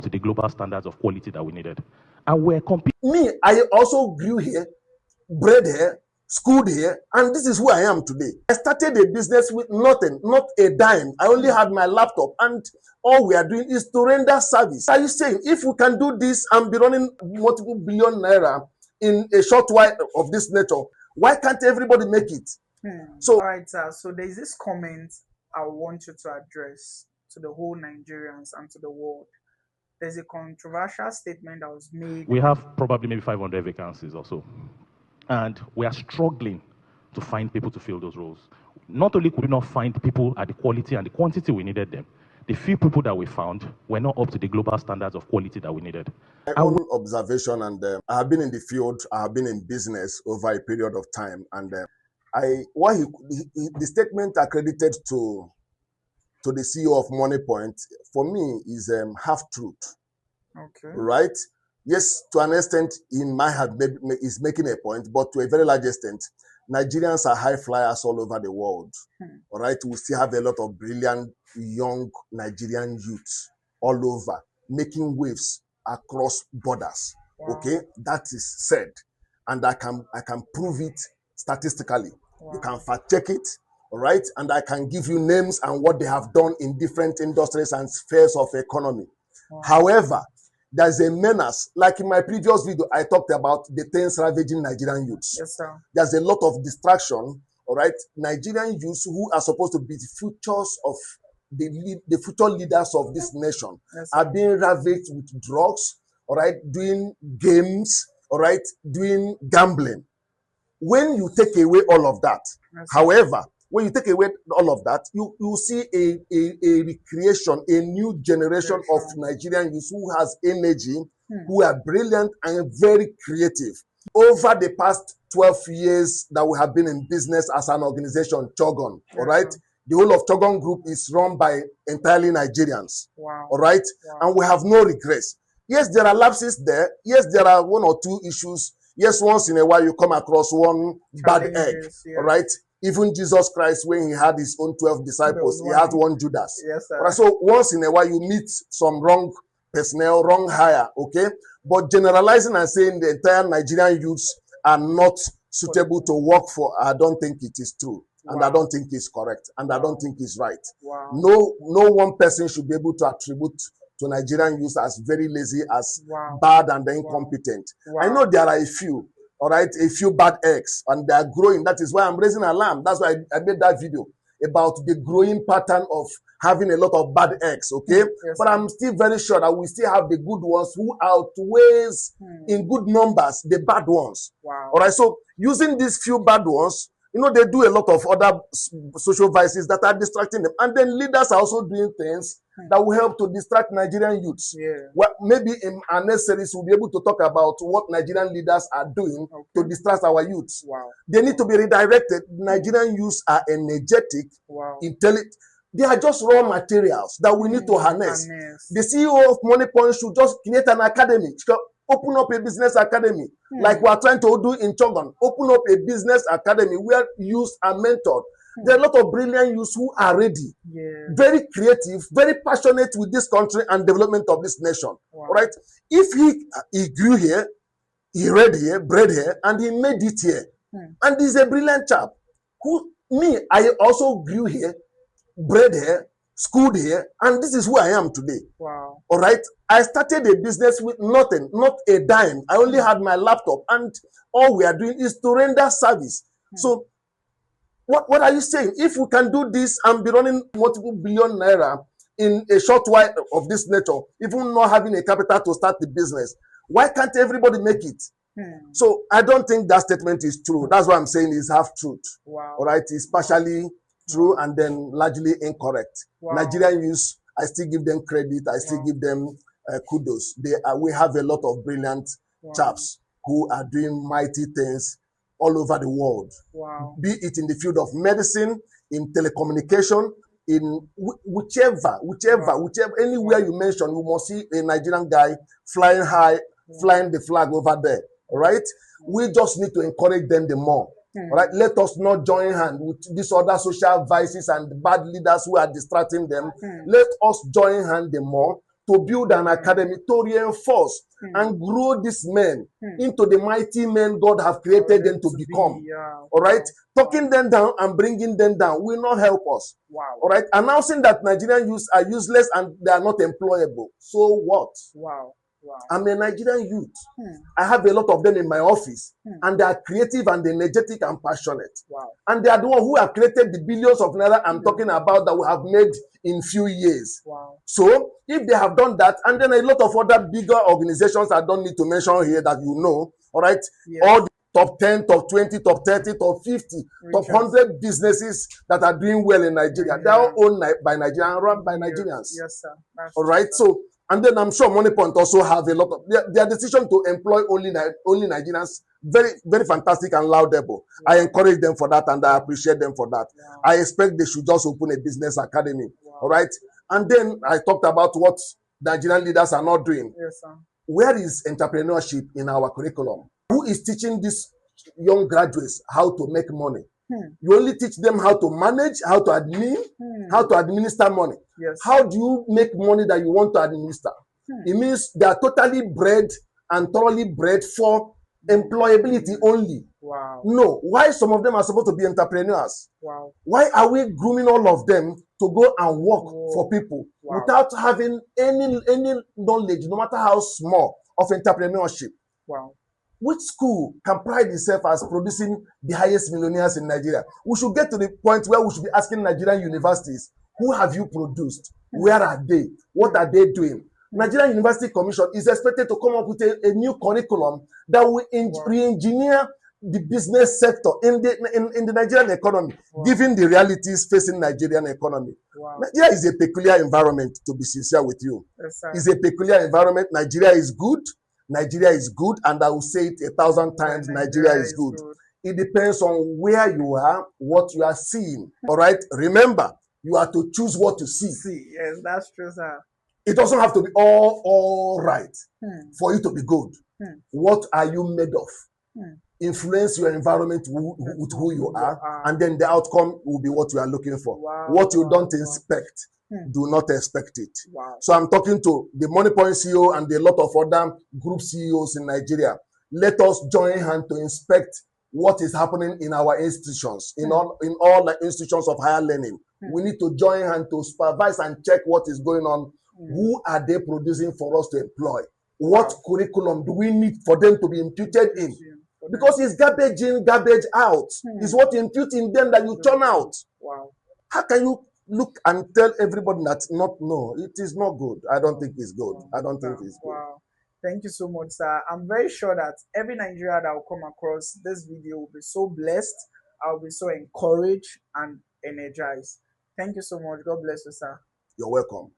to the global standards of quality that we needed. And we're competing. Me, I also grew here, bred here, schooled here, and this is who I am today. I started a business with nothing, not a dime. I only had my laptop, and all we are doing is to render service. Are you saying if we can do this and be running multiple billion naira in a short while of this nature, why can't everybody make it? So, all right, sir. So there's this comment I want you to address to the whole Nigerians and to the world. There's a controversial statement that was made. We have probably maybe 500 vacancies or so. And we are struggling to find people to fill those roles. Not only could we not find people at the quality and the quantity we needed them, the few people that we found were not up to the global standards of quality that we needed. My own observation, and I have been in the field, I have been in business over a period of time, and the statement accredited to the CEO of Moniepoint, for me, is half truth. Okay. Right? Yes, to an extent, he might have is making a point, but to a very large extent, Nigerians are high flyers all over the world. All right, we still have a lot of brilliant young Nigerian youths all over making waves across borders. Wow. Okay, that is said, and I can prove it statistically. Wow. You can fact check it. All right, and I can give you names and what they have done in different industries and spheres of economy. Wow. However, there's a menace. Like in my previous video, I talked about the things ravaging Nigerian youths. Yes, sir. There's a lot of distraction. All right, Nigerian youths who are supposed to be the futures of the future leaders of this nation, yes, are being ravaged with drugs. All right, doing games. All right, doing gambling. When you take away all of that, yes, however, when you take away all of that, you see a recreation, a new generation of Nigerian youth who has energy, who are brilliant and very creative. Over the past 12 years that we have been in business as an organization, Chogon, all right? The whole of Chogon Group is run by entirely Nigerians, wow, all right? Wow. And we have no regrets. Yes, there are lapses there. Yes, there are one or two issues. Yes, once in a while you come across one bad egg, all right? Even Jesus Christ, when he had his own 12 disciples, he had one Judas. Yes, sir. Right? So once in a while, you meet some wrong personnel, wrong hire, okay? But generalizing and saying the entire Nigerian youths are not suitable to work for, I don't think it is true. And I don't think it's correct. And I don't think it's right. Wow. No one person should be able to attribute to Nigerian youths as very lazy, as bad and incompetent. I know there are a few. All right, a few bad eggs, and they are growing. That is why I'm raising alarm. That's why I made that video about the growing pattern of having a lot of bad eggs, okay? Yes, but I'm still very sure that we still have the good ones who outweighs in good numbers the bad ones. Wow. All right, so using these few bad ones, you know, they do a lot of other social vices that are distracting them. And then leaders are also doing things that will help to distract Nigerian youths. Yeah. Well, maybe in our next series, we'll be able to talk about what Nigerian leaders are doing to distract our youths. Wow. They need to be redirected. Nigerian youths are energetic, intelligent. They are just raw materials that we need to harness. The CEO of Moniepoint should just create an academy. Open up a business academy, like we are trying to do in Chogon. Open up a business academy where youths are mentored. There are a lot of brilliant youths who are ready, very creative, very passionate with this country and development of this nation. All right? If he grew here, he read here, bred here, and he made it here, and he's a brilliant chap. I also grew here, bred here, schooled here, and this is who I am today. Wow. All right? I started a business with nothing, not a dime. I only had my laptop, and all we are doing is to render service. So what are you saying? If we can do this and be running multiple billion naira in a short while of this nature, even not having a capital to start the business, why can't everybody make it? So I don't think that statement is true. That's what I'm saying is half truth. Wow. All right? It's partially true and then largely incorrect. Nigerian youths, I still give them credit. I still give them kudos. We have a lot of brilliant chaps who are doing mighty things all over the world. Be it in the field of medicine, in telecommunication, in whichever, anywhere you mention, you must see a Nigerian guy flying high, flying the flag over there. All right? We just need to encourage them the more. All right, let us not join hands with these other social vices and bad leaders who are distracting them. Let us join hands the more to build an academy to reinforce and grow these men into the mighty men God have created them to become. All right? Talking them down and bringing them down will not help us. All right? Announcing that Nigerian youths are useless and they are not employable. So what? I'm a Nigerian youth. I have a lot of them in my office, and they are creative and energetic and passionate. And they are the ones who have created the billions of naira I'm talking about that we have made in few years. So if they have done that, and then a lot of other bigger organizations I don't need to mention here that you know, all right, all the top 10, top 20, top 30, top 50, top 100 businesses that are doing well in Nigeria. They are owned by Nigerians and run by Nigerians. Yes, sir. All right, so and then I'm sure Moniepoint also have a lot of their decision to employ only Nigerians. Very, very fantastic and laudable. I encourage them for that and I appreciate them for that. I expect they should just open a business academy. All right, and then I talked about what Nigerian leaders are not doing. Yes, sir. Where is entrepreneurship in our curriculum? Who is teaching these young graduates how to make money? You only teach them how to manage, how to how to administer money. How do you make money that you want to administer? It means they are totally bred and thoroughly bred for employability only. No, why some of them are supposed to be entrepreneurs? Why are we grooming all of them to go and work for people without having any knowledge, no matter how small, of entrepreneurship? Which school can pride itself as producing the highest millionaires in Nigeria? We should get to the point where we should be asking Nigerian universities, who have you produced? Where are they? What are they doing? Nigerian University Commission is expected to come up with a new curriculum that will re-engineer the business sector in the Nigerian economy, given the realities facing Nigerian economy. Nigeria is a peculiar environment, to be sincere with you. It's a peculiar environment. Nigeria is good. Nigeria is good, and I will say it 1,000 times, Nigeria is good. It depends on where you are, what you are seeing. All right? Remember, you are to choose what to see. Yes, that's true, sir. It doesn't have to be all right for you to be good. What are you made of? Influence your environment with who you are, and then the outcome will be what you are looking for. What you don't inspect, do not expect it. So I'm talking to the Moniepoint CEO and a lot of other group CEOs in Nigeria. Let us join hands to inspect what is happening in our institutions, in all the institutions of higher learning. We need to join hands to supervise and check what is going on. Who are they producing for us to employ? What curriculum do we need for them to be imputed in? Because it's garbage in, garbage out. It's what you impute in them that you turn out. How can you look and tell everybody that no, it is not good? I don't think it's good. I don't think it's good. Thank you so much, sir. I'm very sure that every Nigerian that will come across this video will be so blessed. I'll be so encouraged and energized. Thank you so much. God bless you, sir. You're welcome.